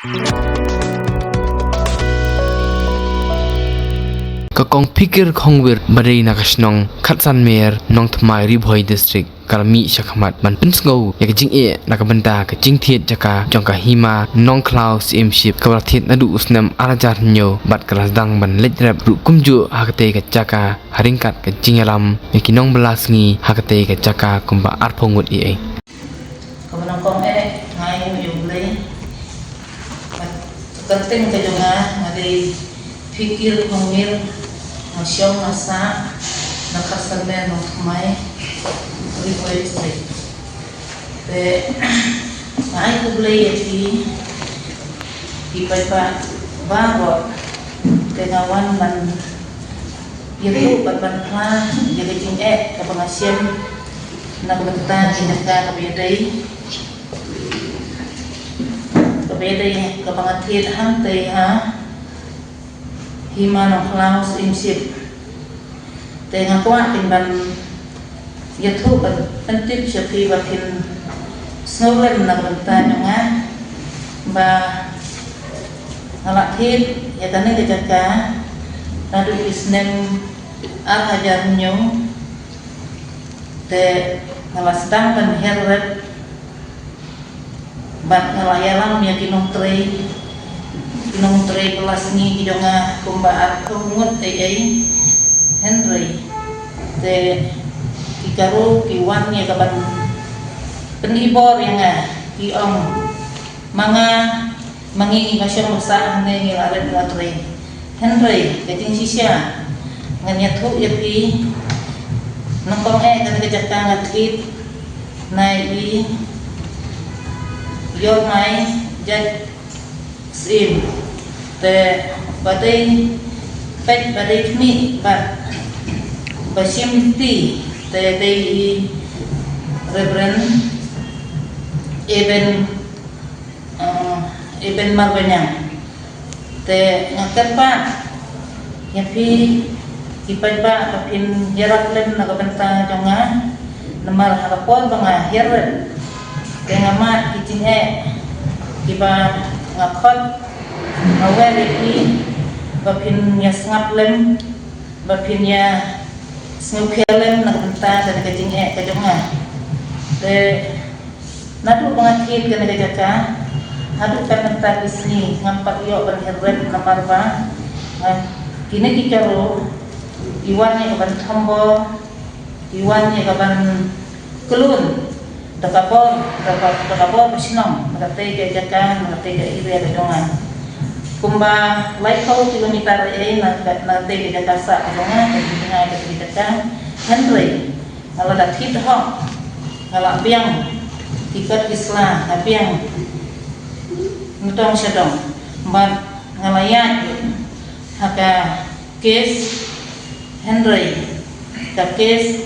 Kakong pikir khongwir badai nakasnong khatsan mer nong thmai ribhoi district kalmi shakhamat man pinsngau yak jing e nakabanta ka jing thiet jaka jongka hima nong klau simship kabra thiet nadu usnam arajar nyo bat kalasdang ban lejrap ru kumju hakate ka jaka haringkat ka jingalam yakinong belasngi hakate ka jaka kumba arphongut e kamanang kong ngai yublay penting ka jonga ngadi pikir khongwir masyong nasa nakasanay ng kamay ribhoi district te ay kublay iti ipay pa bago te ngawan man yaitu batban pa jaga jing kapangasyan nagbenta inaka kabeday kapangatid hantay hima nong klau simsip te ngakwa ban yathu ban pentip shafi bakin snowlen na banta nga ba ngalakhit yatane kejaka nadu isnem hajar nyo te ngalasdang ban herret bat ngalayalang yakinong tray kelas ni hidunga kumbaan kemungut Henry te kikaru kiwan ya kaban penibor yang kiong mga mangi masyong masahan ni ngilaren ngatray Henry kating sisya nganyathu yapi nangkong kan kejaka ngatkit nai yormai jad sim te badai pet badai kni bat basim ti te dei reverend even marbanyang te ngakat pa yapi ipay ba kapin yaraklen nakabenta jonga namar harapon banga herren te ngamat kiting iba ngakot awal iki bapin ya sngaplen bapin ya snupelen nakenta dan kajing kajonga te nadu pangakit kana kajaka hadu kanenta bisni ngampat yo ban herret namarba kini kikaro iwannya kaban thambo iwannya kaban kelun dakapor pasinong nakatay kajaka nakatay ka area kajonga kumba laikau kilometer nakatay kajaka sa kajonga kajaka Henry ngaladat hidho ngalapiang tikat isla apiang nutong syadong bat ngalayat haka kes Henry ka kes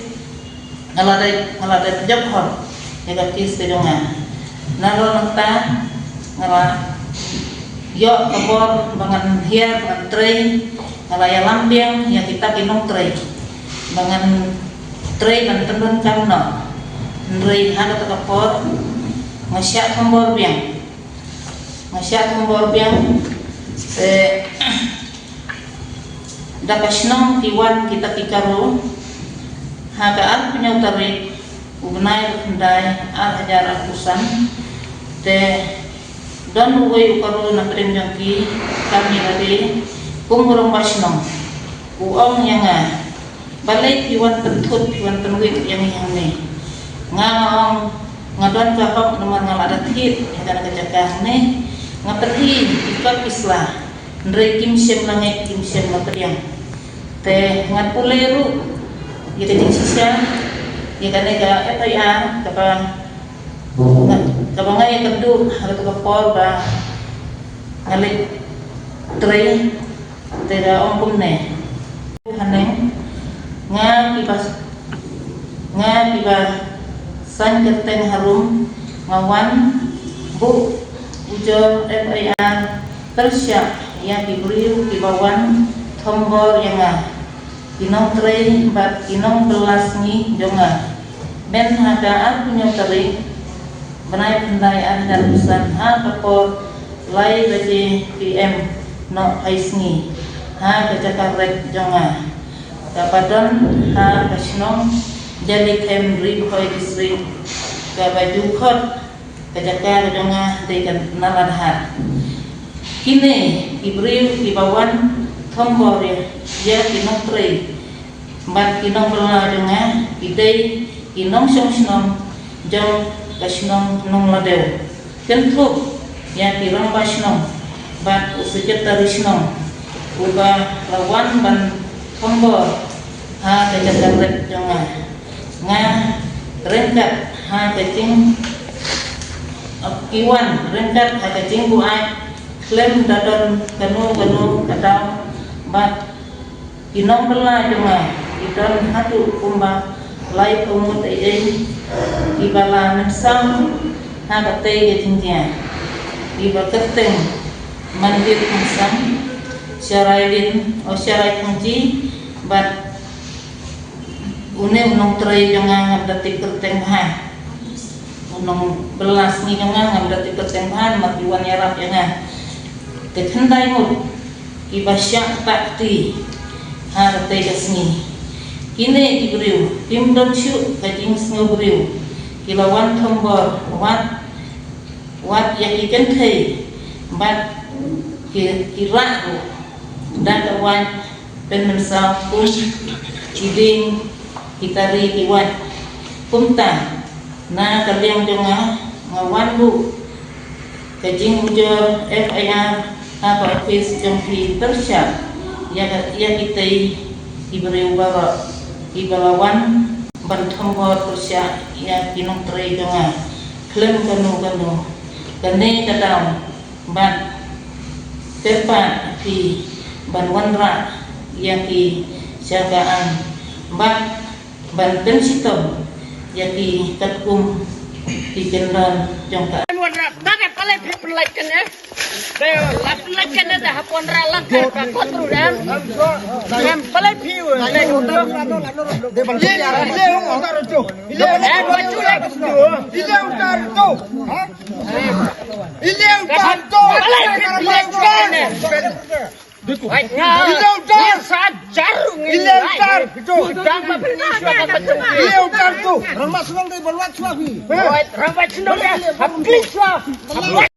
ngaladat jakhor yaga kes kajonga nalo nagta ngala yo kabor bangan hiar bangan tray ngalaya lambiang yang kita kinong tray bangan tray ban tendon kamno nrei hana takapor ngasyak kambor biang se dakasnong kiwan kita kikaro hagaan punya tarik ugnay kendai hajar akusan te dan uwe ukaro na premjangki kami lagi kumurong basnong uong yang balay kiwan pentut kiwan penwit yang ni ngaong ngadon kahok naman ngaladat hit yang kajaka ni ngaperhi ikat isla ndrei kimsem langit kimsem mapriang te ngapuleru yete ding sisya yakane ga FIA kapanga ya kedu harus kapol ba ngalik tray teda ongkum ne haneng nga san keteng harum ngawan bu ujo FIA persya yang diberi kibawan tombor yang kinong tray bat kinong belas ni jonga ben hadaan punya teri benai pendayaan dan usan kapor lai baje PM no aisni ha kajakarek jonga kapadon ha kasnong jadi kem ribhoi district ka baju khot kajakar jonga dekan nalan ha kini ibriu ibawan thombor ya kinong tre bat kinong bela jonga idei kinong song jong kasnong nong ladeu kentuk ya kirang basnong bat usujat tarisnong uba lawan ban thombor ha kajakarek jonga nga rengkat ha kacing kiwan rengkat ha kacing buai klem dadon kanu kadang bat kinong bela jonga idon hatu kumba lai kumut ai ibala nasam ha katei jinjia iba keteng mandir nasam syaraidin o syarai kunci bat une unong tray jonga ngabdati keteng ha unong belas ni jonga ngabdati keteng ha matiwan yarap jonga kethendai mut iba syak takti ha katei jasni kini ibriu timdon syu kajing sngobriu kilawan thombor wat yakiken thei bat kirak dan kawan penmensal pun iding kitari kiwan kumta na kaliang jonga ngawan bu kajing ujor FIR apa office jongki tersyap ya kitai ibriu barok ibalawan ban thombor persya ya kinong tre jonga klem kanu kane kadam ban tepat di ban wanra ya ki jagaan ban pensitom ya ki tatkum di kendal jongka wanra tak pale pelajaran ya pelajaran dah wanra lang ka kotru dan pale piu Rambat senang dia berbuat suami. Rambat senang dia habis lah.